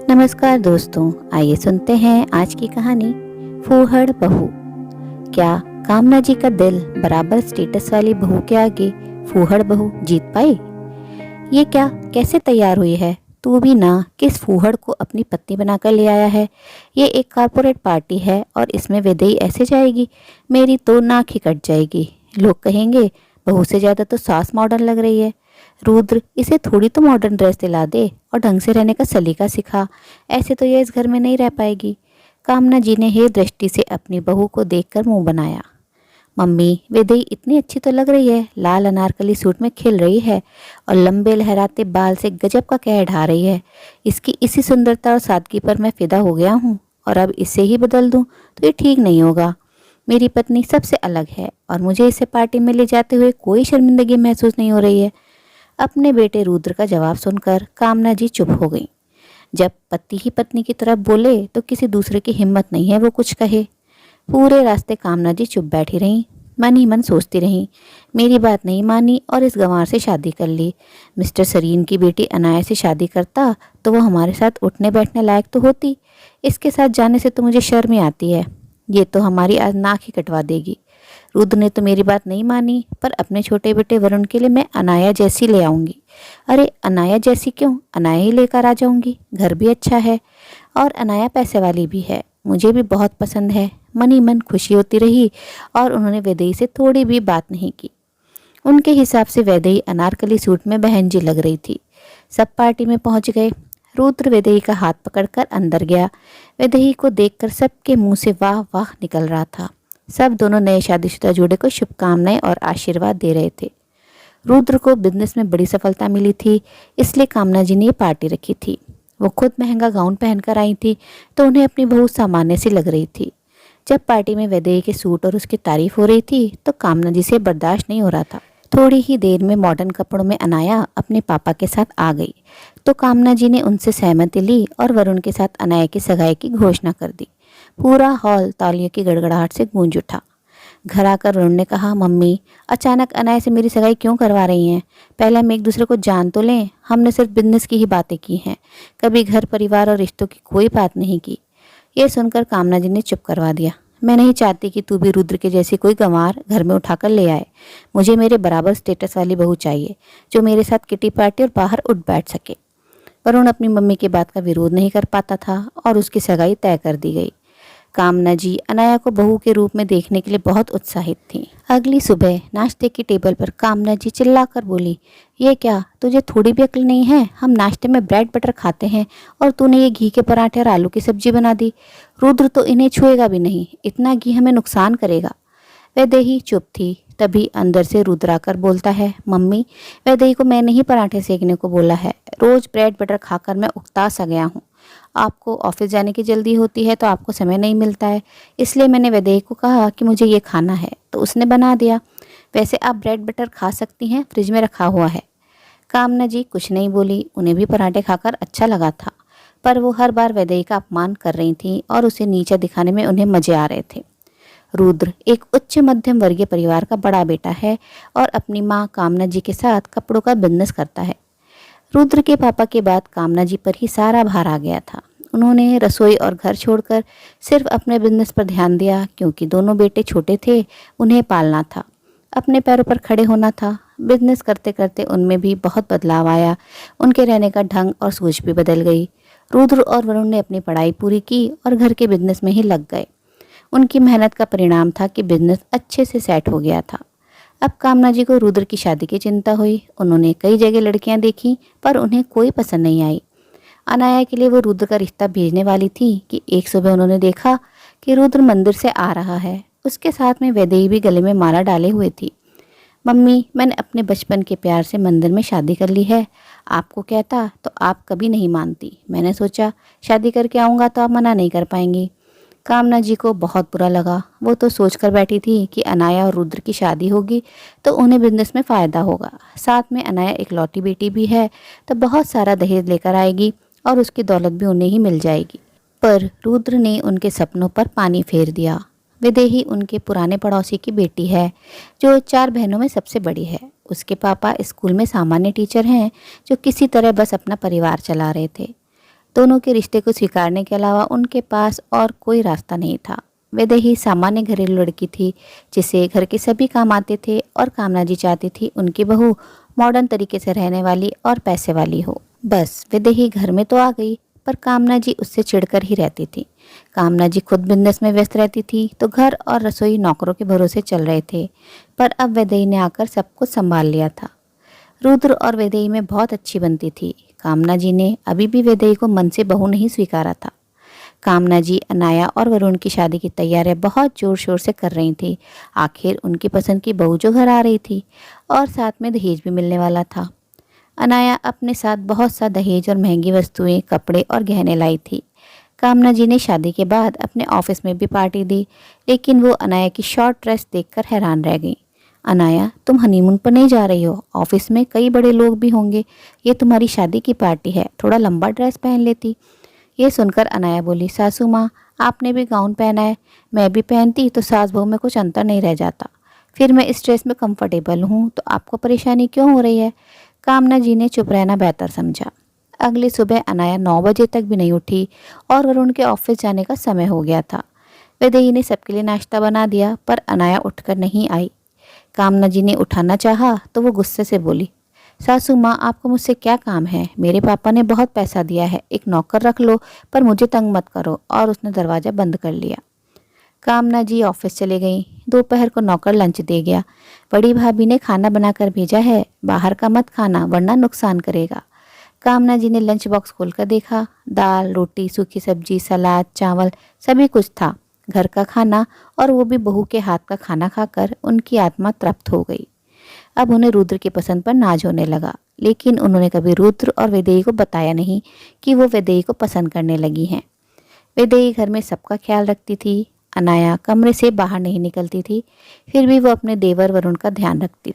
नमस्कार दोस्तों, आइए सुनते हैं आज की कहानी फूहड़ बहू। क्या कामना जी का दिल बराबर स्टेटस वाली बहू के आगे फूहड़ बहू जीत पाई? ये क्या कैसे तैयार हुई है? तू भी ना किस फूहड़ को अपनी पत्नी बनाकर ले आया है? ये एक कॉर्पोरेट पार्टी है और इसमें विदेई ऐसे जाएगी? मेरी तो नाक ही कट जाएगी। लोग कहेंगे बहू से ज्यादा तो सास मॉडर्न लग रही है। रुद्र, इसे थोड़ी तो मॉडर्न ड्रेस दिला दे और ढंग से रहने का सलीका सिखा। ऐसे तो ये इस घर में नहीं रह पाएगी। कामना जी ने हे दृष्टि से अपनी बहू को देखकर मुंह बनाया। मम्मी, विदई इतनी अच्छी तो लग रही है। लाल अनारकली सूट में खिल रही है और लंबे लहराते बाल से गजब का कह ढा रही है। इसकी इसी सुंदरता और सादगी पर मैं फिदा हो गया हूँ और अब इसे ही बदल दूँ तो ये ठीक नहीं होगा। मेरी पत्नी सबसे अलग है और मुझे इसे पार्टी में ले जाते हुए कोई शर्मिंदगी महसूस नहीं हो रही है। अपने बेटे रुद्र का जवाब सुनकर कामना जी चुप हो गई। जब पति ही पत्नी की तरफ बोले तो किसी दूसरे की हिम्मत नहीं है वो कुछ कहे। पूरे रास्ते कामना जी चुप बैठी रहीं, मन ही मन सोचती रहीं। मेरी बात नहीं मानी और इस गंवार से शादी कर ली। मिस्टर सरीन की बेटी अनाया से शादी करता तो वो हमारे साथ उठने बैठने लायक तो होती। इसके साथ जाने से तो मुझे शर्म ही आती है। ये तो हमारी आज नाक ही कटवा देगी। रुद्र ने तो मेरी बात नहीं मानी, पर अपने छोटे बेटे वरुण के लिए मैं अनाया जैसी ले आऊंगी। अरे अनाया जैसी क्यों, अनाया ही लेकर आ जाऊंगी। घर भी अच्छा है और अनाया पैसे वाली भी है, मुझे भी बहुत पसंद है। मन ही मन खुशी होती रही और उन्होंने वैदेही से थोड़ी भी बात नहीं की। उनके हिसाब से वैदेही अनारकली सूट में बहन जी लग रही थी। सब पार्टी में पहुंच गए। रुद्र वैदेही का हाथ पकड़कर अंदर गया। वैदेही को देखकर सबके मुंह से वाह वाह निकल रहा था। सब दोनों नए शादीशुदा जोड़े को शुभकामनाएं और आशीर्वाद दे रहे थे। रुद्र को बिजनेस में बड़ी सफलता मिली थी, इसलिए कामना जी ने ये पार्टी रखी थी। वो खुद महंगा गाउन पहनकर आई थी तो उन्हें अपनी बहू सामान्य सी लग रही थी। जब पार्टी में वैदेही के सूट और उसकी तारीफ हो रही थी तो कामना जी से बर्दाश्त नहीं हो रहा था। थोड़ी ही देर में मॉडर्न कपड़ों में अनाया अपने पापा के साथ आ गई तो कामना जी ने उनसे सहमति ली और वरुण के साथ अनाया की सगाई की घोषणा कर दी। पूरा हॉल तालियों की गड़गड़ाहट से गूंज उठा। घर आकर वरुण ने कहा, मम्मी अचानक अनाया से मेरी सगाई क्यों करवा रही हैं? पहले हम एक दूसरे को जान तो लें। हमने सिर्फ बिजनेस की ही बातें की हैं, कभी घर परिवार और रिश्तों की कोई बात नहीं की। ये सुनकर कामना जी ने चुप करवा दिया। मैं नहीं चाहती कि तू भी रुद्र के जैसी कोई गंवार घर में उठाकर ले आए। मुझे मेरे बराबर स्टेटस वाली बहू चाहिए जो मेरे साथ किटी पार्टी और बाहर उठ बैठ सके। वरुण अपनी मम्मी की बात का विरोध नहीं कर पाता था और उसकी सगाई तय कर दी गई। कामना जी अनाया को बहू के रूप में देखने के लिए बहुत उत्साहित थी। अगली सुबह नाश्ते की टेबल पर कामना जी चिल्लाकर बोली, ये क्या, तुझे थोड़ी भी अक्ल नहीं है? हम नाश्ते में ब्रेड बटर खाते हैं और तूने ये घी के पराठे और आलू की सब्जी बना दी। रुद्र तो इन्हें छुएगा भी नहीं, इतना घी हमें नुकसान करेगा। वैदेही चुप थी। तभी अंदर से रुद्र आकर बोलता है, मम्मी वैदेही को मैंने ही पराठे सेकने को बोला है। रोज ब्रेड बटर खाकर मैं उकता सा गया हूँ। आपको ऑफिस जाने की जल्दी होती है तो आपको समय नहीं मिलता है, इसलिए मैंने वैदेही को कहा कि मुझे ये खाना है तो उसने बना दिया। वैसे आप ब्रेड बटर खा सकती हैं, फ्रिज में रखा हुआ है। कामना जी कुछ नहीं बोली। उन्हें भी पराठे खाकर अच्छा लगा था, पर वो हर बार वैदेही का अपमान कर रही थी और उसे नीचा दिखाने में उन्हें मजे आ रहे थे। रुद्र एक उच्च मध्यम वर्गीय परिवार का बड़ा बेटा है और अपनी माँ कामना जी के साथ कपड़ों का बिजनेस करता है। रुद्र के पापा के बाद कामना जी पर ही सारा भार आ गया था। उन्होंने रसोई और घर छोड़कर सिर्फ अपने बिजनेस पर ध्यान दिया क्योंकि दोनों बेटे छोटे थे, उन्हें पालना था, अपने पैरों पर खड़े होना था। बिजनेस करते करते उनमें भी बहुत बदलाव आया। उनके रहने का ढंग और सोच भी बदल गई। रुद्र और वरुण ने अपनी पढ़ाई पूरी की और घर के बिजनेस में ही लग गए। उनकी मेहनत का परिणाम था कि बिजनेस अच्छे से सेट हो गया था। अब कामना जी को रुद्र की शादी की चिंता हुई। उन्होंने कई जगह लड़कियां देखी पर उन्हें कोई पसंद नहीं आई। अनाया के लिए वो रुद्र का रिश्ता भेजने वाली थी कि एक सुबह उन्होंने देखा कि रुद्र मंदिर से आ रहा है। उसके साथ में वैदेही भी गले में माला डाले हुए थी। मम्मी, मैंने अपने बचपन के प्यार से मंदिर में शादी कर ली है। आपको कहता तो आप कभी नहीं मानती। मैंने सोचा शादी करके आऊँगा तो आप मना नहीं कर पाएंगी। कामना जी को बहुत बुरा लगा। वो तो सोचकर बैठी थी कि अनाया और रुद्र की शादी होगी तो उन्हें बिजनेस में फ़ायदा होगा। साथ में अनाया इकलौती बेटी भी है तो बहुत सारा दहेज लेकर आएगी और उसकी दौलत भी उन्हें ही मिल जाएगी। पर रुद्र ने उनके सपनों पर पानी फेर दिया। विदेही उनके पुराने पड़ोसी की बेटी है जो 4 बहनों में सबसे बड़ी है। उसके पापा स्कूल में सामान्य टीचर हैं जो किसी तरह बस अपना परिवार चला रहे थे। दोनों के रिश्ते को स्वीकारने के अलावा उनके पास और कोई रास्ता नहीं था। वैदेही सामान्य घरेलू लड़की थी जिसे घर के सभी काम आते थे और कामना जी चाहती थी उनकी बहू मॉडर्न तरीके से रहने वाली और पैसे वाली हो। बस वैदेही घर में तो आ गई, पर कामना जी उससे चिढ़कर ही रहती थी। कामना जी खुद बिजनेस में व्यस्त रहती थी तो घर और रसोई नौकरों के भरोसे चल रहे थे, पर अब वैदेही ने आकर सब कुछ संभाल लिया था। रुद्र और वैदेही में बहुत अच्छी बनती थी। कामना जी ने अभी भी वैदेही को मन से बहू नहीं स्वीकारा था। कामना जी अनाया और वरुण की शादी की तैयारियां बहुत जोर शोर से कर रही थी। आखिर उनकी पसंद की बहू जो घर आ रही थी और साथ में दहेज भी मिलने वाला था। अनाया अपने साथ बहुत सा दहेज और महंगी वस्तुएं, कपड़े और गहने लाई थी। कामना जी ने शादी के बाद अपने ऑफिस में भी पार्टी दी, लेकिन वो अनाया की शॉर्ट ड्रेस देखकर हैरान रह गई। अनाया, तुम हनीमून पर नहीं जा रही हो, ऑफिस में कई बड़े लोग भी होंगे, ये तुम्हारी शादी की पार्टी है, थोड़ा लंबा ड्रेस पहन लेती। ये सुनकर अनाया बोली, सासू माँ, आपने भी गाउन पहना है, मैं भी पहनती तो सास बहू में कुछ अंतर नहीं रह जाता। फिर मैं इस ड्रेस में कंफर्टेबल हूँ तो आपको परेशानी क्यों हो रही है? कामना जी ने चुप रहना बेहतर समझा। अगली सुबह अनाया 9 बजे तक भी नहीं उठी और वरुण के ऑफिस जाने का समय हो गया था। वैदेही ने सबके लिए नाश्ता बना दिया, पर अनाया उठकर नहीं आई। कामना जी ने उठाना चाहा तो वो गुस्से से बोली, सासू माँ, आपको मुझसे क्या काम है? मेरे पापा ने बहुत पैसा दिया है, एक नौकर रख लो, पर मुझे तंग मत करो। और उसने दरवाज़ा बंद कर लिया। कामना जी ऑफिस चले गई। दोपहर को नौकर लंच दे गया। बड़ी भाभी ने खाना बनाकर भेजा है, बाहर का मत खाना वरना नुकसान करेगा। कामना जी ने लंच बॉक्स खोलकर देखा। दाल, रोटी, सूखी सब्जी, सलाद, चावल सभी कुछ था। घर का खाना, और वो भी बहू के हाथ का खाना खाकर उनकी आत्मा तृप्त हो गई। अब उन्हें रुद्र की पसंद पर नाज होने लगा, लेकिन उन्होंने कभी रुद्र और वैदेही को बताया नहीं कि वो वैदेही को पसंद करने लगी हैं। वैदेही घर में सबका ख्याल रखती थी। अनाया कमरे से बाहर नहीं निकलती थी, फिर भी वो अपने देवर वरुण का ध्यान रखती।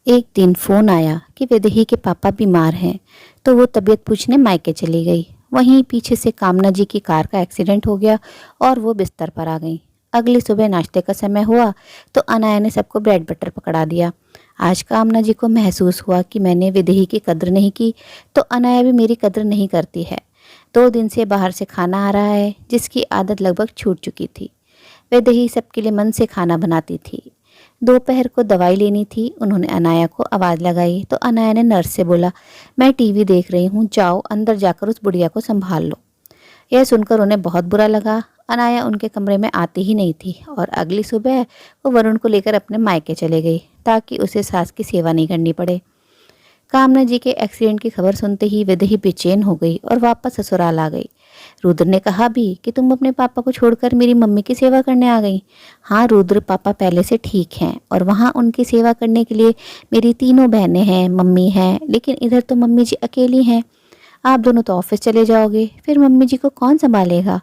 एक दिन फ़ोन आया कि वैदेही के पापा बीमार हैं, तो वो तबीयत पूछने मायके चली गई। वहीं पीछे से कामना जी की कार का एक्सीडेंट हो गया और वो बिस्तर पर आ गई। अगली सुबह नाश्ते का समय हुआ तो अनाया ने सबको ब्रेड बटर पकड़ा दिया। आज कामना जी को महसूस हुआ कि मैंने वैदेही की कद्र नहीं की, तो अनाया भी मेरी कद्र नहीं करती है। 2 दिन से बाहर से खाना आ रहा है, जिसकी आदत लगभग छूट चुकी थी। वैदेही सबके लिए मन से खाना बनाती थी। दोपहर को दवाई लेनी थी। उन्होंने अनाया को आवाज़ लगाई तो अनाया ने नर्स से बोला, मैं टीवी देख रही हूँ, जाओ अंदर जाकर उस बुढ़िया को संभाल लो। यह सुनकर उन्हें बहुत बुरा लगा। अनाया उनके कमरे में आती ही नहीं थी और अगली सुबह वो वरुण को लेकर अपने मायके चले गई ताकि उसे सास की सेवा नहीं करनी पड़े। कामना जी के एक्सीडेंट की खबर सुनते ही वैदेही बेचैन हो गई और वापस ससुराल आ गई। रुद्र ने कहा भी कि तुम अपने पापा को छोड़कर मेरी मम्मी की सेवा करने आ गई। हाँ रुद्र, पापा पहले से ठीक हैं और वहाँ उनकी सेवा करने के लिए मेरी 3 बहनें हैं, मम्मी हैं, लेकिन इधर तो मम्मी जी अकेली हैं। आप दोनों तो ऑफिस चले जाओगे, फिर मम्मी जी को कौन संभालेगा?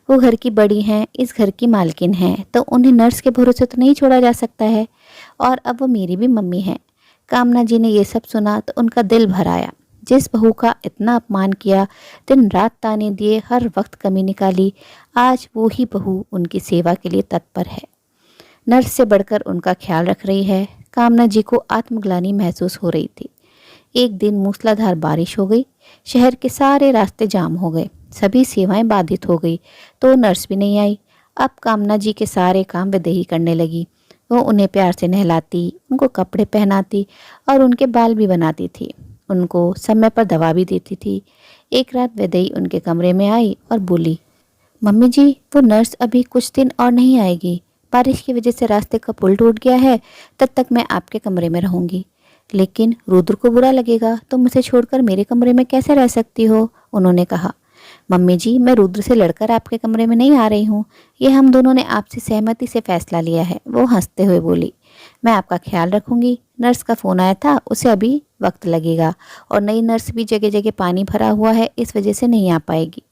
वो घर की बड़ी हैं, इस घर की मालकिन हैं, तो उन्हें नर्स के भरोसे तो नहीं छोड़ा जा सकता है। और अब वो मेरी भी मम्मी हैं। कामना जी ने ये सब सुना तो उनका दिल भर आया। जिस बहू का इतना अपमान किया, दिन रात ताने दिए, हर वक्त कमी निकाली, आज वो ही बहू उनकी सेवा के लिए तत्पर है, नर्स से बढ़कर उनका ख्याल रख रही है। कामना जी को आत्मग्लानि महसूस हो रही थी। एक दिन मूसलाधार बारिश हो गई। शहर के सारे रास्ते जाम हो गए, सभी सेवाएं बाधित हो गई, तो नर्स भी नहीं आई। अब कामना जी के सारे काम वैदेही करने लगी। वो उन्हें प्यार से नहलाती, उनको कपड़े पहनाती और उनके बाल भी बनाती थी। उनको समय पर दवा भी देती थी। एक रात वैदेही उनके कमरे में आई और बोली, मम्मी जी, वो नर्स अभी कुछ दिन और नहीं आएगी। बारिश की वजह से रास्ते का पुल टूट गया है, तब तक मैं आपके कमरे में रहूंगी। लेकिन रुद्र को बुरा लगेगा, तो मुझे छोड़कर मेरे कमरे में कैसे रह सकती हो? उन्होंने कहा, मम्मी जी, मैं रुद्र से लड़कर आपके कमरे में नहीं आ रही हूँ, ये हम दोनों ने आपसी सहमति से फैसला लिया है। वो हंसते हुए बोली, मैं आपका ख्याल रखूंगी। नर्स का फ़ोन आया था, उसे अभी वक्त लगेगा और नई नर्स भी जगह जगह पानी भरा हुआ है, इस वजह से नहीं आ पाएगी।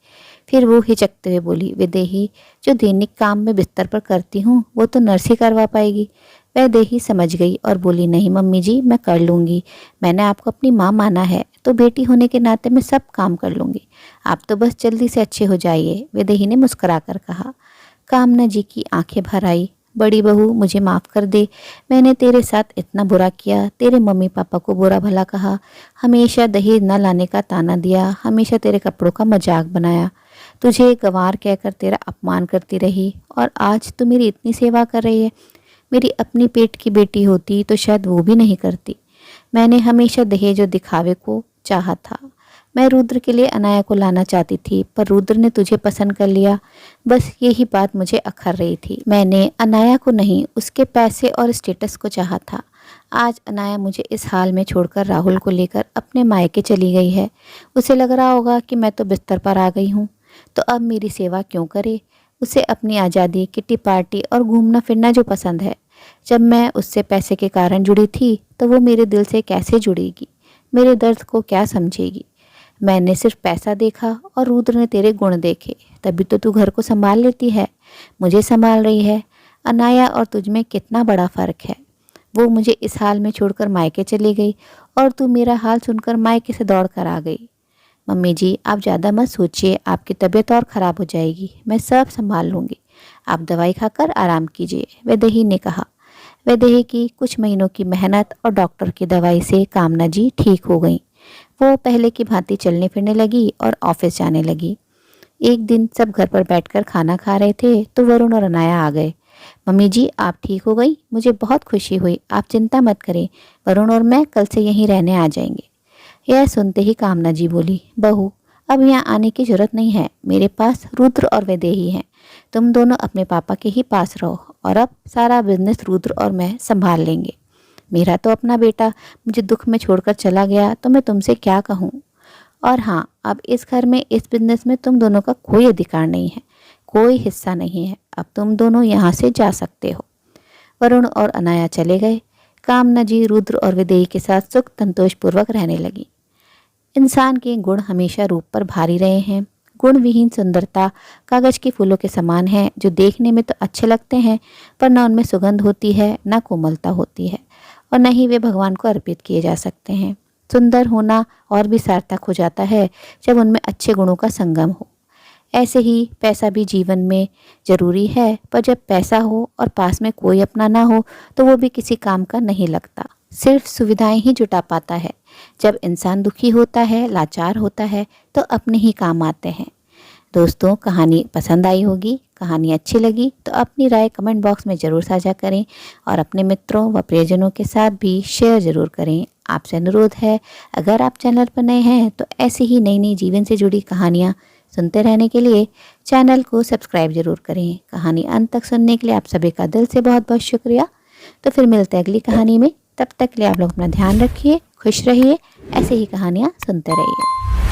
फिर वो हिचकते हुए बोली, वैदेही, जो दैनिक काम में बिस्तर पर करती हूँ वो तो नर्स ही करवा पाएगी। वैदेही समझ गई और बोली, नहीं मम्मी जी, मैं कर लूँगी। मैंने आपको अपनी माँ माना है, तो बेटी होने के नाते मैं सब काम कर लूँगी। आप तो बस जल्दी से अच्छे हो जाइए, वैदेही ने मुस्कुराकर कहा। कामना जी की आंखें भर आई। बड़ी बहू मुझे माफ़ कर दे, मैंने तेरे साथ इतना बुरा किया, तेरे मम्मी पापा को बुरा भला कहा, हमेशा दहेज न लाने का ताना दिया, हमेशा तेरे कपड़ों का मजाक बनाया, तुझे गंवार कहकर तेरा अपमान करती रही और आज तू मेरी इतनी सेवा कर रही है। मेरी अपनी पेट की बेटी होती तो शायद वो भी नहीं करती। मैंने हमेशा दहेज और दिखावे को चाहा था। मैं रुद्र के लिए अनाया को लाना चाहती थी, पर रुद्र ने तुझे पसंद कर लिया। बस यही बात मुझे अखर रही थी। मैंने अनाया को नहीं, उसके पैसे और स्टेटस को चाहा था। आज अनाया मुझे इस हाल में छोड़कर राहुल को लेकर अपने मायके चली गई है। उसे लग रहा होगा कि मैं तो बिस्तर पर आ गई हूँ, तो अब मेरी सेवा क्यों करे। उसे अपनी आज़ादी, किटी पार्टी और घूमना फिरना जो पसंद है। जब मैं उससे पैसे के कारण जुड़ी थी, तो वो मेरे दिल से कैसे जुड़ेगी, मेरे दर्द को क्या समझेगी। मैंने सिर्फ पैसा देखा और रुद्र ने तेरे गुण देखे, तभी तो तू घर को संभाल लेती है, मुझे संभाल रही है। अनाया और तुझ में कितना बड़ा फ़र्क है। वो मुझे इस हाल में छोड़कर मायके चली गई और तू मेरा हाल सुनकर मायके से दौड़ कर आ गई। मम्मी जी, आप ज़्यादा मत सोचिए, आपकी तबीयत और ख़राब हो जाएगी, मैं सब संभाल लूँगी, आप दवाई खाकर आराम कीजिए, वैदेही ने कहा। वैदेही की कुछ महीनों की मेहनत और डॉक्टर की दवाई से कामना जी ठीक हो गई। वो पहले की भांति चलने फिरने लगी और ऑफिस जाने लगी। एक दिन सब घर पर बैठकर खाना खा रहे थे तो वरुण और अनाया आ गए। मम्मी जी, आप ठीक हो गई, मुझे बहुत खुशी हुई, आप चिंता मत करें, वरुण और मैं कल से यहीं रहने आ जाएंगे। यह सुनते ही कामना जी बोली, बहू अब यहाँ आने की जरूरत नहीं है, मेरे पास रुद्र और वैदेही हैं, तुम दोनों अपने पापा के ही पास रहो और अब सारा बिजनेस रुद्र और मैं संभाल लेंगे। मेरा तो अपना बेटा मुझे दुख में छोड़कर चला गया तो मैं तुमसे क्या कहूँ। और हाँ, अब इस घर में, इस बिजनेस में तुम दोनों का कोई अधिकार नहीं है, कोई हिस्सा नहीं है, अब तुम दोनों यहाँ से जा सकते हो। वरुण और अनाया चले गए। कामना जी रुद्र और वैदेही के साथ सुख संतोषपूर्वक रहने लगी। इंसान के गुण हमेशा रूप पर भारी रहे हैं। गुण विहीन सुंदरता कागज के फूलों के समान है, जो देखने में तो अच्छे लगते हैं, पर न उनमें सुगंध होती है, न कोमलता होती है, और न ही वे भगवान को अर्पित किए जा सकते हैं। सुंदर होना और भी सार्थक हो जाता है जब उनमें अच्छे गुणों का संगम हो। ऐसे ही पैसा भी जीवन में ज़रूरी है, पर जब पैसा हो और पास में कोई अपना ना हो तो वो भी किसी काम का नहीं लगता, सिर्फ सुविधाएं ही जुटा पाता है। जब इंसान दुखी होता है, लाचार होता है, तो अपने ही काम आते हैं। दोस्तों, कहानी पसंद आई होगी, कहानी अच्छी लगी तो अपनी राय कमेंट बॉक्स में ज़रूर साझा करें और अपने मित्रों व प्रियजनों के साथ भी शेयर ज़रूर करें। आपसे अनुरोध है, अगर आप चैनल पर नए हैं तो ऐसी ही नई नई जीवन से जुड़ी कहानियाँ सुनते रहने के लिए चैनल को सब्सक्राइब जरूर करें। कहानी अंत तक सुनने के लिए आप सभी का दिल से बहुत बहुत शुक्रिया। तो फिर मिलते हैं अगली कहानी में, तब तक के लिए आप लोग अपना ध्यान रखिए, खुश रहिए, ऐसे ही कहानियाँ सुनते रहिए।